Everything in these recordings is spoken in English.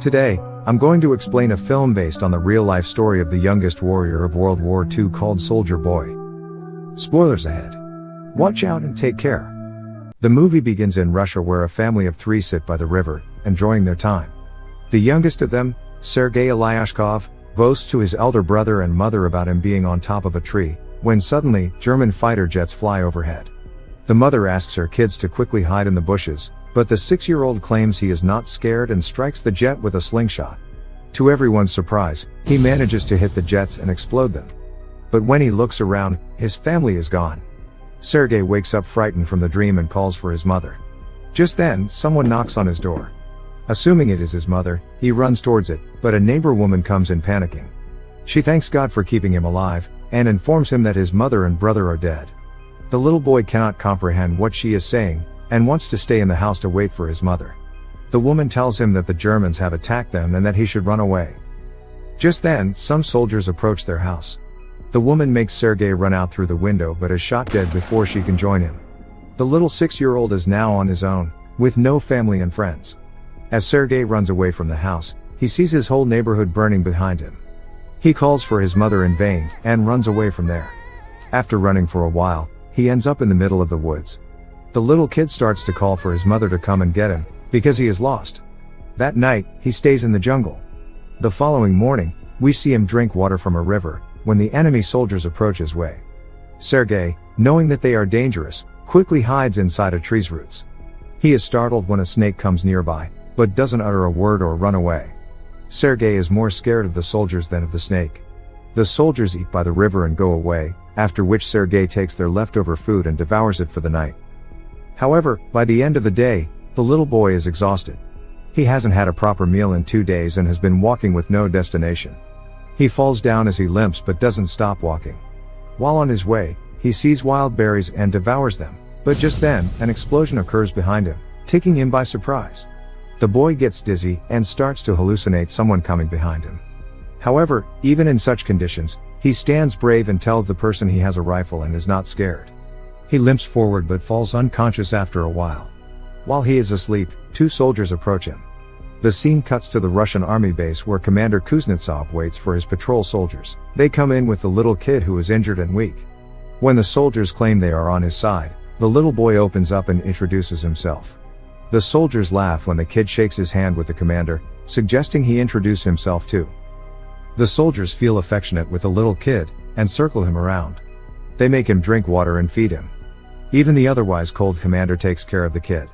Today, I'm going to explain a film based on the real-life story of the youngest warrior of World War II called Soldier Boy. Spoilers ahead. Watch out and take care. The movie begins in Russia where a family of 3 sit by the river, enjoying their time. The youngest of them, Sergei Aleshkov, boasts to his elder brother and mother about him being on top of a tree, when suddenly, German fighter jets fly overhead. The mother asks her kids to quickly hide in the bushes, but the 6-year-old claims he is not scared and strikes the jet with a slingshot. To everyone's surprise, he manages to hit the jets and explode them. But when he looks around, his family is gone. Sergei wakes up frightened from the dream and calls for his mother. Just then, someone knocks on his door. Assuming it is his mother, he runs towards it, but a neighbor woman comes in panicking. She thanks God for keeping him alive, and informs him that his mother and brother are dead. The little boy cannot comprehend what she is saying, and wants to stay in the house to wait for his mother. The woman tells him that the Germans have attacked them and that he should run away. Just then, some soldiers approach their house. The woman makes Sergei run out through the window but is shot dead before she can join him. The little 6-year-old is now on his own, with no family and friends. As Sergei runs away from the house, he sees his whole neighborhood burning behind him. He calls for his mother in vain, and runs away from there. After running for a while, he ends up in the middle of the woods. The little kid starts to call for his mother to come and get him, because he is lost. That night, he stays in the jungle. The following morning, we see him drink water from a river, when the enemy soldiers approach his way. Sergei, knowing that they are dangerous, quickly hides inside a tree's roots. He is startled when a snake comes nearby, but doesn't utter a word or run away. Sergei is more scared of the soldiers than of the snake. The soldiers eat by the river and go away, after which Sergei takes their leftover food and devours it for the night. However, by the end of the day, the little boy is exhausted. He hasn't had a proper meal in 2 days and has been walking with no destination. He falls down as he limps but doesn't stop walking. While on his way, he sees wild berries and devours them, but just then, an explosion occurs behind him, taking him by surprise. The boy gets dizzy and starts to hallucinate someone coming behind him. However, even in such conditions, he stands brave and tells the person he has a rifle and is not scared. He limps forward but falls unconscious after a while. While he is asleep, 2 soldiers approach him. The scene cuts to the Russian army base where Commander Kuznetsov waits for his patrol soldiers. They come in with the little kid who is injured and weak. When the soldiers claim they are on his side, the little boy opens up and introduces himself. The soldiers laugh when the kid shakes his hand with the commander, suggesting he introduce himself too. The soldiers feel affectionate with the little kid, and circle him around. They make him drink water and feed him. Even the otherwise cold commander takes care of the kid.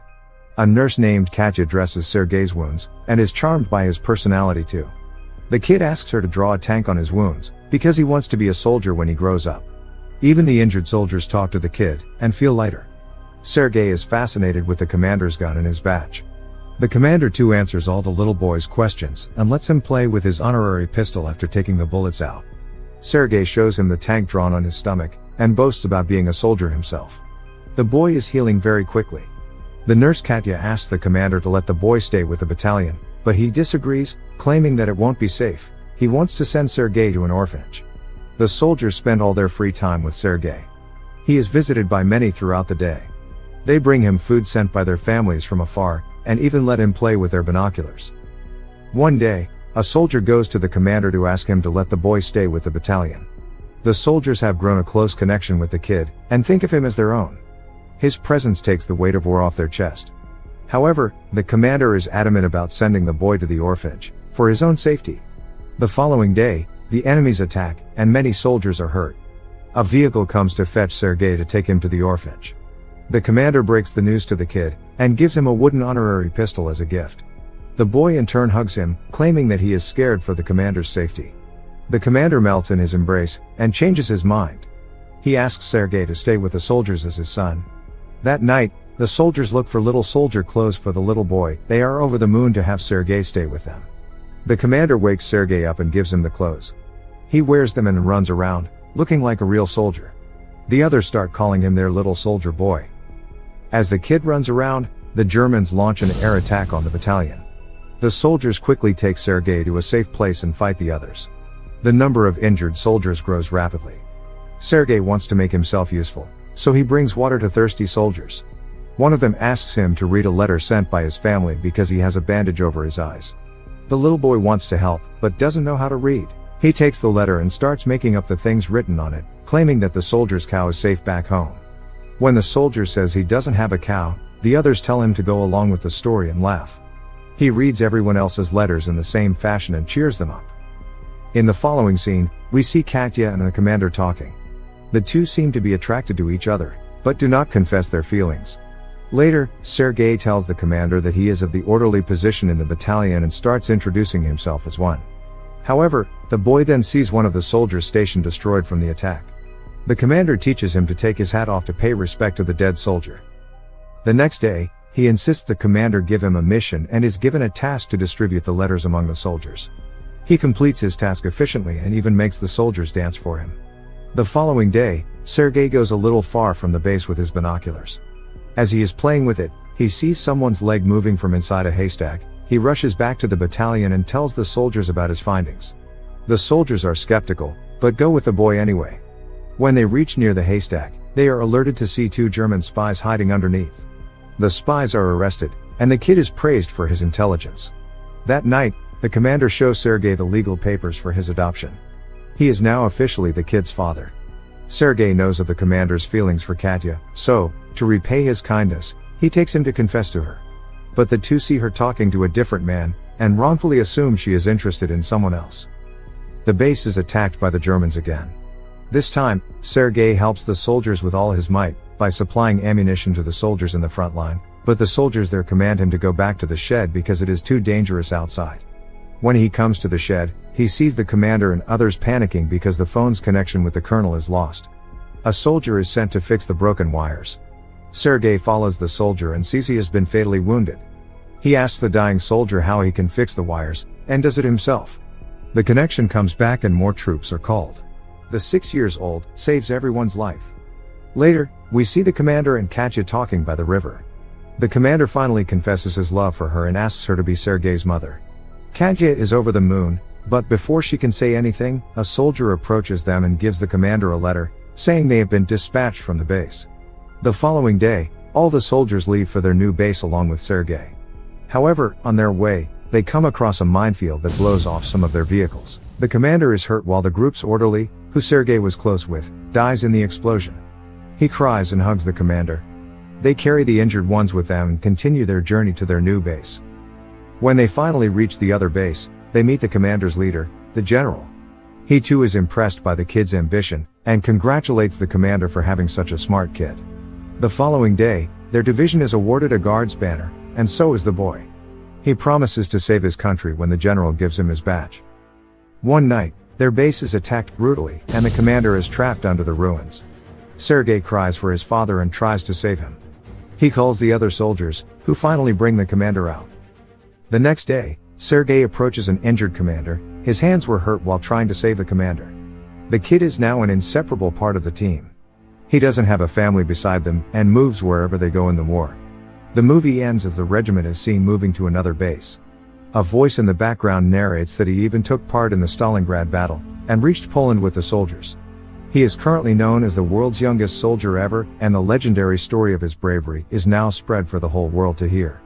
A nurse named Katya dresses Sergei's wounds, and is charmed by his personality too. The kid asks her to draw a tank on his wounds, because he wants to be a soldier when he grows up. Even the injured soldiers talk to the kid, and feel lighter. Sergei is fascinated with the commander's gun and his badge. The commander too answers all the little boy's questions, and lets him play with his honorary pistol after taking the bullets out. Sergei shows him the tank drawn on his stomach, and boasts about being a soldier himself. The boy is healing very quickly. The nurse Katya asks the commander to let the boy stay with the battalion, but he disagrees, claiming that it won't be safe. He wants to send Sergei to an orphanage. The soldiers spend all their free time with Sergei. He is visited by many throughout the day. They bring him food sent by their families from afar, and even let him play with their binoculars. One day, a soldier goes to the commander to ask him to let the boy stay with the battalion. The soldiers have grown a close connection with the kid, and think of him as their own. His presence takes the weight of war off their chest. However, the commander is adamant about sending the boy to the orphanage, for his own safety. The following day, the enemies attack, and many soldiers are hurt. A vehicle comes to fetch Sergei to take him to the orphanage. The commander breaks the news to the kid, and gives him a wooden honorary pistol as a gift. The boy in turn hugs him, claiming that he is scared for the commander's safety. The commander melts in his embrace, and changes his mind. He asks Sergei to stay with the soldiers as his son. That night, the soldiers look for little soldier clothes for the little boy. They are over the moon to have Sergei stay with them. The commander wakes Sergei up and gives him the clothes. He wears them and runs around, looking like a real soldier. The others start calling him their little soldier boy. As the kid runs around, the Germans launch an air attack on the battalion. The soldiers quickly take Sergei to a safe place and fight the others. The number of injured soldiers grows rapidly. Sergei wants to make himself useful, so he brings water to thirsty soldiers. One of them asks him to read a letter sent by his family because he has a bandage over his eyes. The little boy wants to help, but doesn't know how to read. He takes the letter and starts making up the things written on it, claiming that the soldier's cow is safe back home. When the soldier says he doesn't have a cow, the others tell him to go along with the story and laugh. He reads everyone else's letters in the same fashion and cheers them up. In the following scene, we see Katya and the commander talking. The two seem to be attracted to each other, but do not confess their feelings. Later, Sergei tells the commander that he is of the orderly position in the battalion and starts introducing himself as one. However, the boy then sees one of the soldiers' station destroyed from the attack. The commander teaches him to take his hat off to pay respect to the dead soldier. The next day, he insists the commander give him a mission and is given a task to distribute the letters among the soldiers. He completes his task efficiently and even makes the soldiers dance for him. The following day, Sergei goes a little far from the base with his binoculars. As he is playing with it, he sees someone's leg moving from inside a haystack. He rushes back to the battalion and tells the soldiers about his findings. The soldiers are skeptical, but go with the boy anyway. When they reach near the haystack, they are alerted to see two German spies hiding underneath. The spies are arrested, and the kid is praised for his intelligence. That night, the commander shows Sergei the legal papers for his adoption. He is now officially the kid's father. Sergei knows of the commander's feelings for Katya, so, to repay his kindness, he takes him to confess to her. But the two see her talking to a different man, and wrongfully assume she is interested in someone else. The base is attacked by the Germans again. This time, Sergei helps the soldiers with all his might, by supplying ammunition to the soldiers in the front line, but the soldiers there command him to go back to the shed because it is too dangerous outside. When he comes to the shed, he sees the commander and others panicking because the phone's connection with the colonel is lost. A soldier is sent to fix the broken wires. Sergei follows the soldier and sees he has been fatally wounded. He asks the dying soldier how he can fix the wires, and does it himself. The connection comes back and more troops are called. The 6-year-old saves everyone's life. Later, we see the commander and Katya talking by the river. The commander finally confesses his love for her and asks her to be Sergei's mother. Katya is over the moon, but before she can say anything, a soldier approaches them and gives the commander a letter, saying they have been dispatched from the base. The following day, all the soldiers leave for their new base along with Sergei. However, on their way, they come across a minefield that blows off some of their vehicles. The commander is hurt while the group's orderly, who Sergei was close with, dies in the explosion. He cries and hugs the commander. They carry the injured ones with them and continue their journey to their new base. When they finally reach the other base, they meet the commander's leader, the general. He too is impressed by the kid's ambition, and congratulates the commander for having such a smart kid. The following day, their division is awarded a guard's banner, and so is the boy. He promises to save his country when the general gives him his badge. One night, their base is attacked brutally, and the commander is trapped under the ruins. Sergei cries for his father and tries to save him. He calls the other soldiers, who finally bring the commander out. The next day, Sergei approaches an injured commander. His hands were hurt while trying to save the commander. The kid is now an inseparable part of the team. He doesn't have a family beside them, and moves wherever they go in the war. The movie ends as the regiment is seen moving to another base. A voice in the background narrates that he even took part in the Stalingrad battle, and reached Poland with the soldiers. He is currently known as the world's youngest soldier ever, and the legendary story of his bravery is now spread for the whole world to hear.